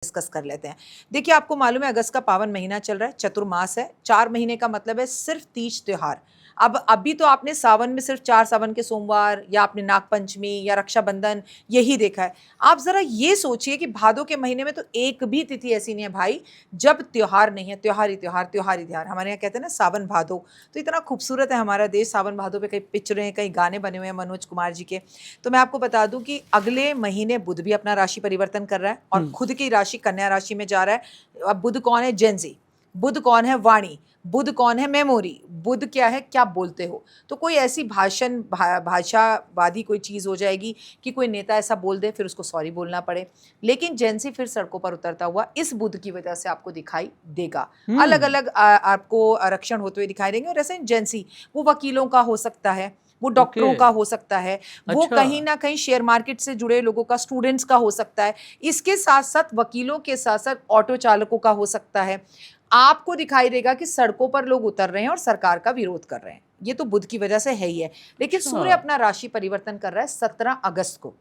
Discuss कर लेते हैं। देखिए, आपको मालूम है अगस्त का पावन महीना चल रहा है, चतुर्मास है। 4 महीने का मतलब है सिर्फ तीज त्योहार। अब अभी तो आपने सावन में सिर्फ 4 सावन के सोमवार या आपने नागपंचमी या रक्षाबंधन यही देखा है। आप ज़रा ये सोचिए कि भादों के महीने में तो एक भी तिथि ऐसी नहीं है भाई जब त्योहार नहीं है। त्योहार ही त्योहार, त्योहार ही त्योहार। हमारे यहाँ कहते हैं ना सावन भादो। तो इतना खूबसूरत है हमारा देश। सावन भादो पे कई पिक्चरें हैं, कई गाने बने हुए हैं मनोज कुमार जी के। तो मैं आपको बता दूं कि अगले महीने बुध भी अपना राशि परिवर्तन कर रहा है और खुद की राशि कन्या राशि में जा रहा है। अब बुध कौन है? जेंजी। बुध कौन है? वाणी। बुध कौन है? मेमोरी। बुध क्या है? क्या बोलते हो। तो कोई ऐसी भाषावादी कोई चीज़ हो जाएगी कि कोई नेता ऐसा बोल दे फिर उसको सॉरी बोलना पड़े। लेकिन जेंसी फिर सड़कों पर उतरता हुआ इस बुध की वजह से आपको दिखाई देगा। अलग अलग आपको आरक्षण होते हुए दिखाई देंगे। और ऐसे जेंसी वो वकीलों का हो सकता है, वो डॉक्टरों का हो सकता है, वो कहीं ना कहीं शेयर मार्केट से जुड़े लोगों का, स्टूडेंट्स का हो सकता है। इसके साथ साथ वकीलों के साथ साथ ऑटो चालकों का हो सकता है। आपको दिखाई देगा कि सड़कों पर लोग उतर रहे हैं और सरकार का विरोध कर रहे हैं। ये तो बुध की वजह से है ही है। लेकिन सूर्य अपना राशि परिवर्तन कर रहा है 17 अगस्त को।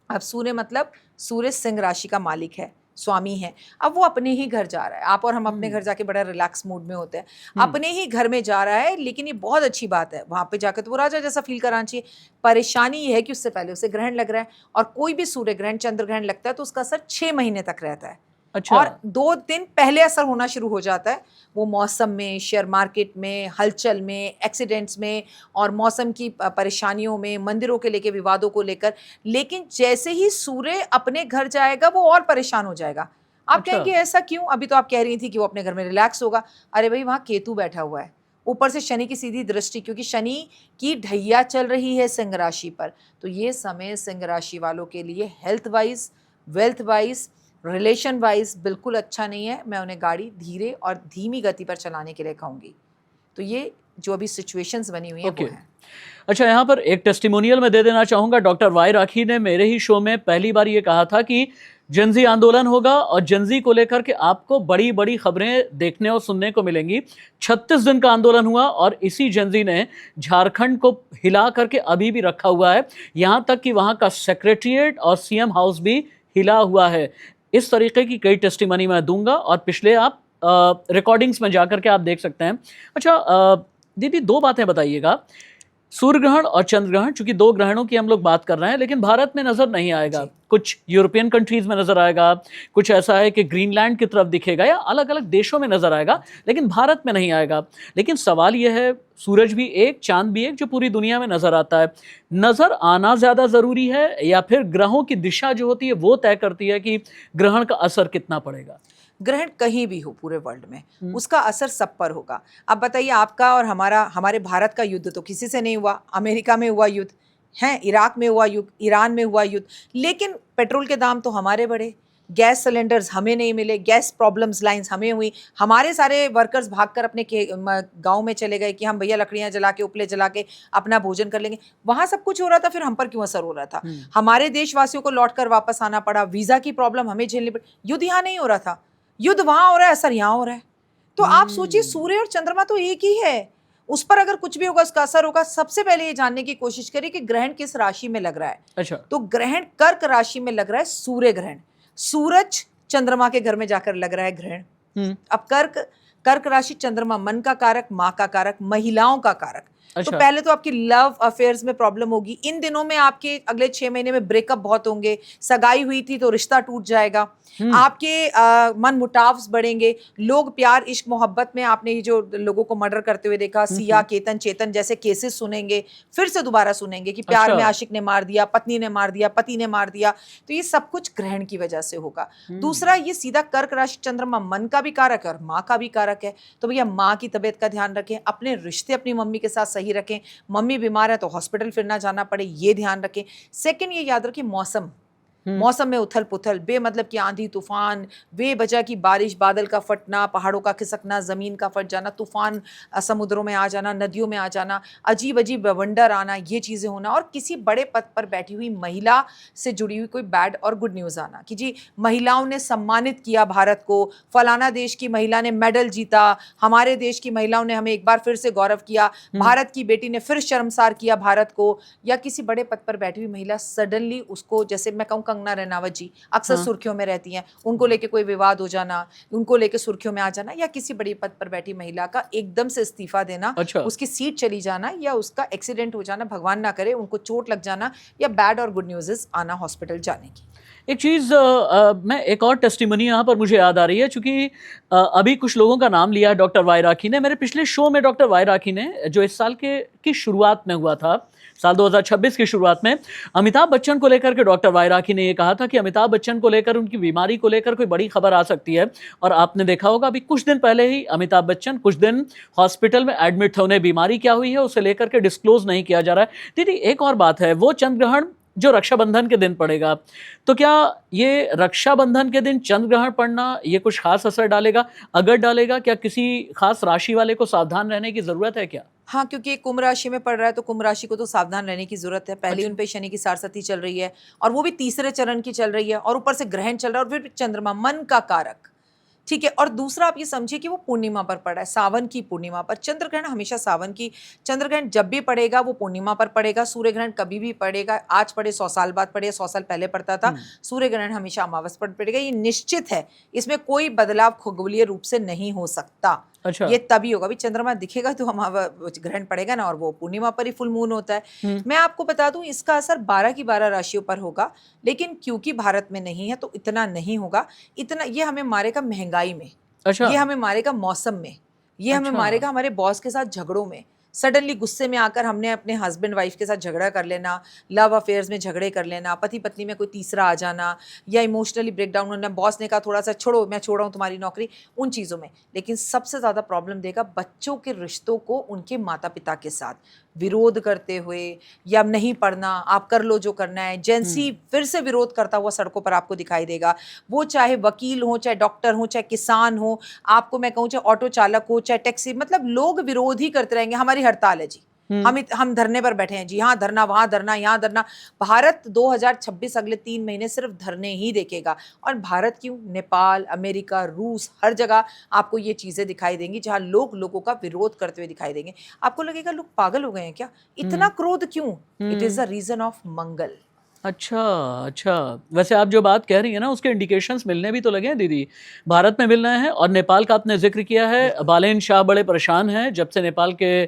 अब सूर्य मतलब सूर्य सिंह राशि का मालिक है, स्वामी है। अब वो अपने ही घर जा रहा है। आप और हम अपने घर जाके बड़ा रिलैक्स मूड में होते हैं। अपने ही घर में जा रहा है, लेकिन ये बहुत अच्छी बात है। वहां पे जाकर तो वो राजा जैसा फील कराना चाहिए। परेशानी ये है कि उससे पहले उसे ग्रहण लग रहा है और कोई भी सूर्य ग्रहण, चंद्र ग्रहण लगता है तो उसका असर 6 महीने तक रहता है। और 2 दिन पहले असर होना शुरू हो जाता है। वो मौसम में, शेयर मार्केट में, हलचल में, एक्सीडेंट्स में और मौसम की परेशानियों में, मंदिरों के लेके विवादों को लेकर। लेकिन जैसे ही सूर्य अपने घर जाएगा वो और परेशान हो जाएगा। आप कहेंगे ऐसा क्यों? अभी तो आप कह रही थी कि वो अपने घर में रिलैक्स होगा। अरे भाई, वहां केतु बैठा हुआ है, ऊपर से शनि की सीधी दृष्टि, क्योंकि शनि की ढैया चल रही है सिंह राशि पर। तो ये समय सिंह राशि वालों के लिए health wise, wealth wise, relation wise बिल्कुल अच्छा नहीं है। मैं उन्हें गाड़ी धीरे और धीमी गति पर चलाने के लिए कहूँगी। तो ये जो अभी सिचुएशंस बनी हुई हैं वो हैं। अच्छा, यहाँ पर एक टेस्टिमोनियल मैं दे देना चाहूँगा। डॉक्टर वाई राखी ने मेरे ही शो में पहली बार ये कहा था कि जेंजी आंदोलन होगा और जेंजी को लेकर के आपको बड़ी बड़ी खबरें देखने और सुनने को मिलेंगी। 36 दिन का आंदोलन हुआ और इसी जेंजी ने झारखंड को हिला करके अभी भी रखा हुआ है। यहाँ तक कि वहाँ का सेक्रेटरिएट और सीएम हाउस भी हिला हुआ है। इस तरीके की कई टेस्टिमनी मैं दूंगा और पिछले आप रिकॉर्डिंग्स में जाकर के आप देख सकते हैं। अच्छा दीदी, 2 बातें बताइएगा। सूर्य ग्रहण और चंद्र ग्रहण, चूंकि 2 ग्रहणों की हम लोग बात कर रहे हैं, लेकिन भारत में नजर नहीं आएगा। कुछ यूरोपियन कंट्रीज में नजर आएगा, कुछ ऐसा है कि ग्रीनलैंड की तरफ दिखेगा या अलग अलग देशों में नजर आएगा, लेकिन भारत में नहीं आएगा। लेकिन सवाल यह है, सूरज भी एक, चांद भी एक, जो पूरी दुनिया में नजर आता है। नजर आना ज्यादा जरूरी है या फिर ग्रहों की दिशा जो होती है वो तय करती है कि ग्रहण का असर कितना पड़ेगा? ग्रहण कहीं भी हो पूरे वर्ल्ड में उसका असर सब पर होगा। अब बताइए, आपका और हमारे भारत का युद्ध तो किसी से नहीं हुआ। अमेरिका में हुआ युद्ध है, इराक में हुआ युद्ध, ईरान में हुआ युद्ध। लेकिन पेट्रोल के दाम तो हमारे बढ़े, गैस सिलेंडर्स हमें नहीं मिले, गैस प्रॉब्लम्स लाइंस हमें हुई। हमारे सारे वर्कर्स भागकर अपने गांव में चले गए कि हम भैया लकड़ियां जला के, उपले जला के अपना भोजन कर लेंगे। वहां सब कुछ हो रहा था, फिर हम पर क्यों असर हो रहा था? हमारे देशवासियों को लौटकर वापस आना पड़ा, वीजा की प्रॉब्लम हमें झेलनी पड़ी। युद्ध यहाँ नहीं हो रहा था, युद्ध वहां हो रहा है, असर यहां हो रहा है। तो आप सोचिए, सूर्य और चंद्रमा तो एक ही है, उस पर अगर कुछ भी होगा उसका असर होगा। सबसे पहले ये जानने की कोशिश करिए कि ग्रहण किस राशि में लग रहा है। अच्छा। तो ग्रहण कर्क राशि में लग रहा है, सूर्य ग्रहण। सूरज चंद्रमा के घर में जाकर लग रहा है ग्रहण। अब कर्क राशि, चंद्रमा मन का कारक, माँ का कारक, महिलाओं का कारक। तो पहले तो आपकी लव अफेयर्स में प्रॉब्लम होगी। इन दिनों में आपके अगले 6 महीने में ब्रेकअप बहुत होंगे। सगाई हुई थी तो रिश्ता टूट जाएगा। आपके मन मुटाव बढ़ेंगे। लोग प्यार, इश्क, मोहब्बत में, आपने ये जो लोगों को मर्डर करते हुए देखा, सिया, केतन, चेतन जैसे केसेस सुनेंगे, फिर से दोबारा सुनेंगे कि प्यार में आशिक ने मार दिया, पत्नी ने मार दिया, पति ने मार दिया। तो ये सब कुछ ग्रहण की वजह से होगा। दूसरा, ये सीधा कर्क राशि, चंद्रमा मन का भी कारक है और माँ का भी कारक है। तो भैया माँ की तबीयत का ध्यान रखें, अपने रिश्ते अपनी मम्मी के साथ सही रखें। मम्मी बीमार है तो हॉस्पिटल फिर ना जाना पड़े, ये ध्यान रखें। सेकंड, ये याद रखें, मौसम में उथल पुथल, बेमतलब की आंधी तूफान, बेवजह की बारिश, बादल का फटना, पहाड़ों का खिसकना, जमीन का फट जाना, तूफान समुद्रों में आ जाना, नदियों में आ जाना, अजीब अजीब बवंडर आना, ये चीज़ें होना। और किसी बड़े पद पर बैठी हुई महिला से जुड़ी हुई कोई बैड और गुड न्यूज़ आना कि जी महिलाओं ने सम्मानित किया भारत को, फलाना देश की महिला ने मेडल जीता, हमारे देश की महिलाओं ने हमें एक बार फिर से गौरव किया, भारत की बेटी ने फिर शर्मसार किया भारत को। या किसी बड़े पद पर बैठी हुई महिला सडनली उसको, जैसे मैं कहूँ कंगना रनावत जी अक्सर हाँ। सुर्खियों में रहती हैं, उनको लेके कोई विवाद हो जाना, उनको लेके सुर्खियों में आ जाना, या किसी बड़ी पद पर बैठी महिला का एकदम से इस्तीफा देना, अच्छा। उसकी सीट चली जाना, या उसका एक्सीडेंट हो जाना, भगवान ना करे उनको चोट लग जाना, या बैड और गुड न्यूज़ आना हॉस्पिटल जाने की। एक चीज़ मैं एक और टेस्टिमनी यहाँ पर मुझे याद आ रही है, चूँकि अभी कुछ लोगों का नाम लिया है डॉक्टर वाई राखी ने। मेरे पिछले शो में डॉक्टर वाई राखी ने, जो इस साल की शुरुआत में हुआ था, साल 2026 की शुरुआत में, अमिताभ बच्चन को लेकर के डॉक्टर वाई राखी ने ये कहा था कि अमिताभ बच्चन को लेकर, उनकी बीमारी को लेकर कोई बड़ी खबर आ सकती है। और आपने देखा होगा अभी कुछ दिन पहले ही अमिताभ बच्चन कुछ दिन हॉस्पिटल में एडमिट थे। उन्हें बीमारी क्या हुई है उसे लेकर के डिस्क्लोज नहीं किया जा रहा है। दीदी, एक और बात है, वो चंद्र ग्रहण जो रक्षाबंधन के दिन पड़ेगा, तो क्या ये रक्षाबंधन के दिन चंद्र ग्रहण पड़ना ये कुछ खास असर डालेगा? अगर डालेगा, क्या किसी खास राशि वाले को सावधान रहने की जरूरत है क्या? हाँ, क्योंकि कुंभ राशि में पड़ रहा है तो कुंभ राशि को तो सावधान रहने की जरूरत है। पहले अच्छा। उन पे शनि की सारसती चल रही है, और वो भी तीसरे चरण की चल रही है, और ऊपर से ग्रहण चल रहा है, और फिर चंद्रमा मन का कारक, ठीक है। और दूसरा आप ये समझिए कि वो पूर्णिमा पर पड़ा है, सावन की पूर्णिमा पर। चंद्र ग्रहण हमेशा सावन की, चंद्र ग्रहण जब भी पड़ेगा वो पूर्णिमा पर पड़ेगा। सूर्य ग्रहण कभी भी पड़ेगा, आज पड़े 100 साल बाद पड़े, 100 साल पहले पड़ता था, सूर्य ग्रहण हमेशा अमावस पर पड़ेगा। ये निश्चित है, इसमें कोई बदलाव खगोलीय रूप से नहीं हो सकता। अच्छा। ये तभी होगा, अभी चंद्रमा दिखेगा तो ग्रहण पड़ेगा ना, और वो पूर्णिमा पर ही फुल मून होता है। मैं आपको बता दूं, इसका असर 12 की 12 राशियों पर होगा, लेकिन क्योंकि भारत में नहीं है तो इतना नहीं होगा। इतना ये हमें मारेगा महंगाई में, अच्छा। ये हमें मारेगा मौसम में, ये हमें अच्छा। मारेगा हमारे बॉस के साथ झगड़ों में। सडनली गुस्से में आकर हमने अपने हस्बैंड वाइफ के साथ झगड़ा कर लेना, लव अफेयर्स में झगड़े कर लेना, पति पत्नी में कोई तीसरा आ जाना, या इमोशनली ब्रेक डाउन होना, बॉस ने कहा थोड़ा सा छोड़ो, मैं छोड़ रहा हूँ तुम्हारी नौकरी, उन चीज़ों में। लेकिन सबसे ज़्यादा प्रॉब्लम देगा बच्चों के रिश्तों को उनके माता पिता के साथ, विरोध करते हुए, या नहीं पढ़ना, आप कर लो जो करना है। जेंसी फिर से विरोध करता हुआ सड़कों पर आपको दिखाई देगा। वो चाहे वकील हो, चाहे डॉक्टर हो, चाहे किसान हो, आपको मैं कहूँ चाहे ऑटो चालक हो, चाहे टैक्सी, मतलब लोग विरोध ही करते रहेंगे। हमारी हड़ताल है जी, हम धरने पर बैठे हैं जी, यहाँ धरना, वहाँ धरना, यहाँ धरना। भारत 2026 अगले 3 महीने सिर्फ धरने ही देखेगा। और भारत क्यों, नेपाल, अमेरिका, रूस, हर जगह आपको ये चीज़ें दिखाई देंगी जहाँ लोग लोगों का विरोध करते हुए दिखाई देंगे। आपको लगेगा लोग पागल हो गए हैं क्या, इतना क्रोध क्यों? It is the reason of Mangal. अच्छा। अच्छा, वैसे आप जो बात कह रही हैं ना, उसके इंडिकेशंस मिलने भी तो लगे हैं दीदी, भारत में मिल रहे हैं। और नेपाल का आपने जिक्र किया है, बालेन शाह बड़े परेशान हैं जब से नेपाल के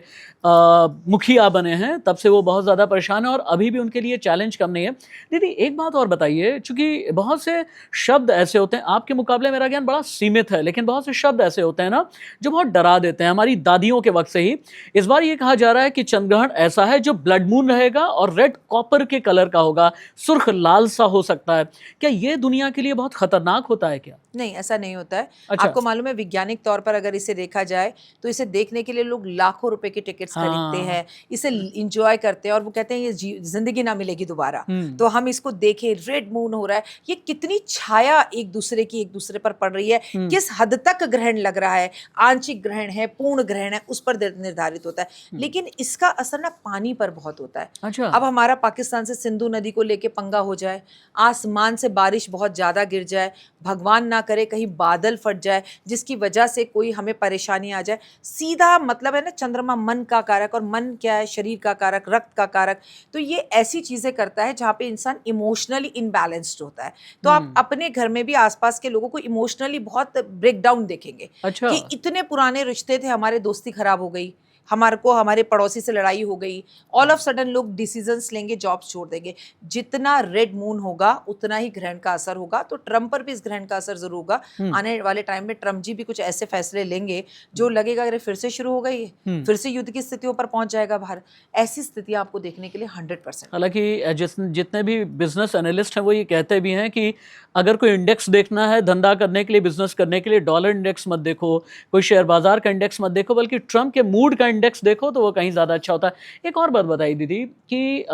मुखिया बने हैं, तब से वो बहुत ज़्यादा परेशान है, और अभी भी उनके लिए चैलेंज कम नहीं है। दीदी, एक बात और बताइए, चूंकि बहुत से शब्द ऐसे होते हैं, आपके मुकाबले मेरा ज्ञान बड़ा सीमित है, लेकिन बहुत से शब्द ऐसे होते हैं ना जो बहुत डरा देते हैं। हमारी दादियों के वक्त से ही इस बार ये कहा जा रहा है कि चंद्रग्रहण ऐसा है जो ब्लड मून रहेगा और रेड कॉपर के कलर का होगा, सुर्ख लाल सा हो सकता है। क्या ये दुनिया के लिए बहुत खतरनाक होता है क्या? नहीं, ऐसा नहीं होता है। अच्छा। आपको मालूम है, वैज्ञानिक तौर पर अगर इसे देखा जाए तो इसे देखने के लिए लोग लाखों रुपए के टिकट्स खरीदते हाँ। हैं, इसे एंजॉय करते हैं, और वो कहते हैं ये जिंदगी ना मिलेगी दोबारा, तो हम इसको देखें। रेड मून हो रहा है, ये कितनी छाया एक दूसरे पर पड़ रही है, किस हद तक ग्रहण लग रहा है, आंशिक ग्रहण है, पूर्ण ग्रहण है, उस पर निर्धारित होता है। लेकिन इसका असर ना पानी पर बहुत होता है। अच्छा। अब हमारा पाकिस्तान से सिंधु नदी को लेके पंगा हो जाए, आसमान से बारिश बहुत ज्यादा गिर जाए, भगवान ना करे कहीं बादल फट जाए जिसकी वजह से कोई हमें परेशानी आ जाए, सीधा मतलब है ना, चंद्रमा मन का कारक, और मन क्या है, शरीर का कारक, रक्त का कारक। तो ये ऐसी चीजें करता है जहाँ पे इंसान इमोशनली इनबैलेंस्ड होता है। तो आप अपने घर में भी आसपास के लोगों को इमोशनली बहुत ब्रेक डाउन देखेंगे। अच्छा। कि इतने पुराने रिश्ते थे, हमारे दोस्ती खराब हो गई, हमारे पड़ोसी से लड़ाई हो गई, ऑल ऑफ सडन लोग डिसीजंस लेंगे, जॉब्स छोड़ देंगे। जितना रेड मून होगा उतना ही ग्रहण का असर होगा। तो ट्रम्प पर भी इस ग्रहण का असर जरूर होगा। आने वाले टाइम में ट्रम्प जी भी कुछ ऐसे फैसले लेंगे जो लगेगा अरे फिर से शुरू हो गई है, फिर से युद्ध की स्थितियों पर पहुंच जाएगा भारत। ऐसी स्थितियां आपको देखने के लिए 100%। हालांकि जितने भी बिजनेस एनालिस्ट हैं वो ये कहते भी हैं कि अगर कोई इंडेक्स देखना है धंधा करने के लिए, बिजनेस करने के लिए, डॉलर इंडेक्स मत देखो, कोई शेयर बाजार का इंडेक्स मत देखो, बल्कि ट्रम्प के मूड का इंडेक्स देखो तो वो कहीं ज़्यादा अच्छा होता है। एक और बात बताइए दीदी कि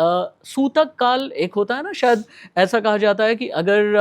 सूतक काल एक होता है ना, शायद ऐसा कहा जाता है कि अगर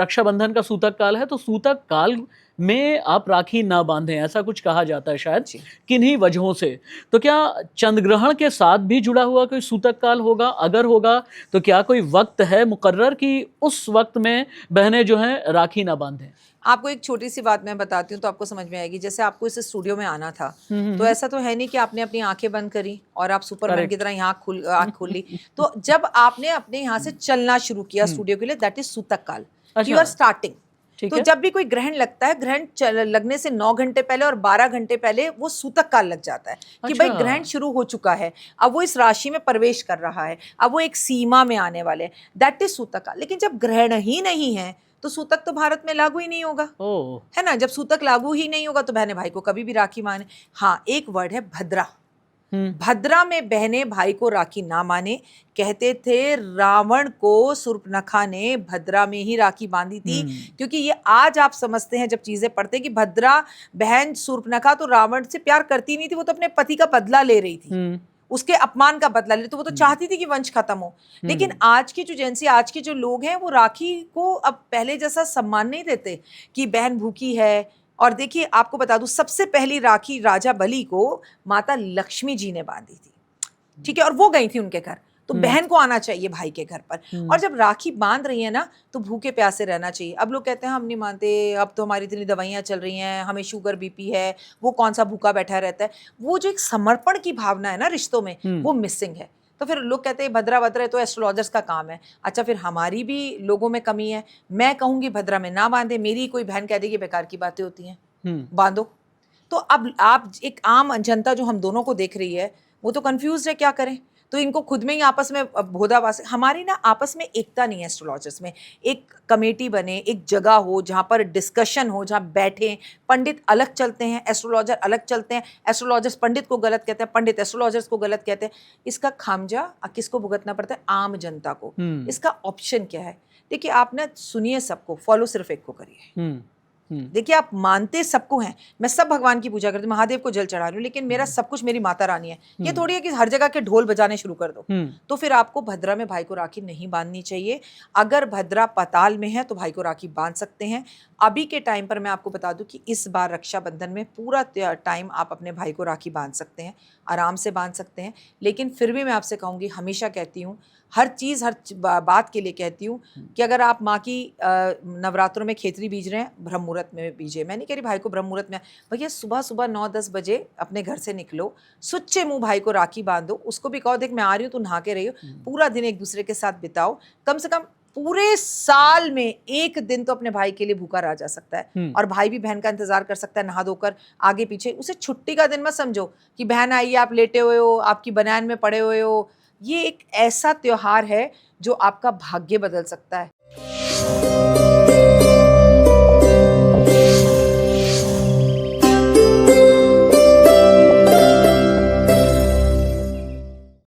रक्षाबंधन का सूतक काल है तो सूतक काल में आप राखी ना बांधें, ऐसा कुछ कहा जाता है शायद, जी। किन्हीं वजहों से। तो क्या चंद्रग्रहण के साथ भी जुड़ा हुआ कोई सूतक काल होगा? अगर होगा तो क्या कोई वक्त है मुकर्रर कि उस वक्त में बहनें जो हैं राखी ना बांधें? आपको एक छोटी सी बात मैं बताती हूँ तो आपको समझ में आएगी। जैसे आपको इस स्टूडियो में आना था, तो ऐसा तो है नहीं कि आपने अपनी आंखें बंद करी और आप सुपरमैन की करेक्ट। तरह यहाँ आंख खोल ली। तो जब आपने अपने यहाँ से चलना शुरू किया स्टूडियो के लिए, दैट इज सूतक काल, कि यू अच्छा, आर स्टार्टिंग। ठीक तो है। जब भी कोई ग्रहण लगता है, ग्रहण लगने से 9 घंटे पहले और 12 घंटे पहले वो सूतक काल लग जाता है कि भाई अच्छा। ग्रहण शुरू हो चुका है, अब वो इस राशि में प्रवेश कर रहा है, अब वो एक सीमा में आने वाले हैं, दैट इज सूतक काल। लेकिन जब ग्रहण ही नहीं है तो सूतक तो भारत में लागू ही नहीं होगा, ओह! है ना। जब सूतक लागू ही नहीं होगा तो बहनें भाई को कभी भी राखी माने। हाँ, एक वर्ड है भद्रा। हुँ, भद्रा में बहनें भाई को राखी ना माने। कहते थे रावण को शूर्पणखा ने भद्रा में ही राखी बांधी थी, हुँ, क्योंकि ये आज आप समझते हैं जब चीजें पढ़ते हैं कि भद्रा बहन शूर्पणखा तो रावण से प्यार करती नहीं थी, वो तो अपने पति का बदला ले रही थी, हुँ, उसके अपमान का बदला ले रही, तो वो तो हुँ, चाहती थी कि वंश खत्म हो। लेकिन हुँ, आज की जो जेंसी, आज के जो लोग हैं, वो राखी को अब पहले जैसा सम्मान नहीं देते कि बहन भूखी है। और देखिए आपको बता दूं, सबसे पहली राखी राजा बलि को माता लक्ष्मी जी ने बांधी थी, ठीक है, और वो गई थी उनके घर। तो हुँ, बहन को आना चाहिए भाई के घर पर। और हुँ, जब राखी बांध रही है ना, तो भूखे प्यासे रहना चाहिए। अब लोग कहते हैं हम नहीं मानते, अब तो हमारी इतनी दवाइयाँ चल रही हैं, हमें शुगर बीपी है, वो कौन सा भूखा बैठा रहता है। वो जो एक समर्पण की भावना है ना रिश्तों में, हुँ, वो मिसिंग है। तो फिर लोग कहते हैं भद्रा भद्रा है तो एस्ट्रोलॉजर्स का काम है। अच्छा, फिर हमारी भी लोगों में कमी है। मैं कहूँगी भद्रा में ना बांधे, मेरी कोई बहन कह देगी बेकार की बातें होती हैं, हुँ, बांधो। तो अब आप, एक आम जनता जो हम दोनों को देख रही है, वो तो कंफ्यूज है क्या करें। तो इनको खुद में ही आपस में भोदावास, हमारी ना आपस में एकता नहीं है एस्ट्रोलॉजर्स में। एक कमेटी बने, एक जगह हो जहाँ पर डिस्कशन हो, जहाँ बैठे, पंडित अलग चलते हैं, एस्ट्रोलॉजर अलग चलते हैं, एस्ट्रोलॉजर्स पंडित को गलत कहते हैं, पंडित एस्ट्रोलॉजर्स को गलत कहते हैं। इसका खामजा किसको भुगतना पड़ता है? आम जनता को। हुँ, इसका ऑप्शन क्या है? देखिए, आप ना सुनिए सबको, फॉलो सिर्फ एक को करिए। हुँ, हुँ, देखिए, आप मानते सबको हैं, मैं सब भगवान की पूजा करती हूँ, महादेव को जल चढ़ा रही हूँ, लेकिन मेरा सब कुछ मेरी माता रानी है। ये थोड़ी है कि हर जगह के ढोल बजाने शुरू कर दो। हुँ, तो फिर आपको भद्रा में भाई को राखी नहीं बांधनी चाहिए। अगर भद्रा पाताल में है तो भाई को राखी बांध सकते हैं। अभी के टाइम पर मैं आपको बता दूं कि इस बार रक्षाबंधन में पूरा टाइम आप अपने भाई को राखी बांध सकते हैं, आराम से बांध सकते हैं। लेकिन फिर भी मैं आपसे कहूँगी, हमेशा कहती हूँ, हर चीज़ बात के लिए कहती हूँ कि अगर आप माँ की नवरात्रों में खेतरी बीज रहे हैं, ब्रह्म मुहूर्त में बीजिए। मैं नहीं कह रही भाई को ब्रह्म मुहूर्त में, भैया सुबह सुबह 9-10 बजे अपने घर से निकलो, सुच्चे मुंह भाई को राखी बांधो, उसको भी कहो देख मैं आ रही हूँ, तू नहा के रही हो। पूरा दिन एक दूसरे के साथ बिताओ। कम से कम पूरे साल में एक दिन तो अपने भाई के लिए भूखा रहा जा सकता है, हुँ, और भाई भी बहन का इंतजार कर सकता है नहा धोकर आगे पीछे। उसे छुट्टी का दिन मत समझो कि बहन आई है, आप लेटे हुए हो, आपकी बनियान में पड़े हुए हो। ये एक ऐसा त्योहार है जो आपका भाग्य बदल सकता है।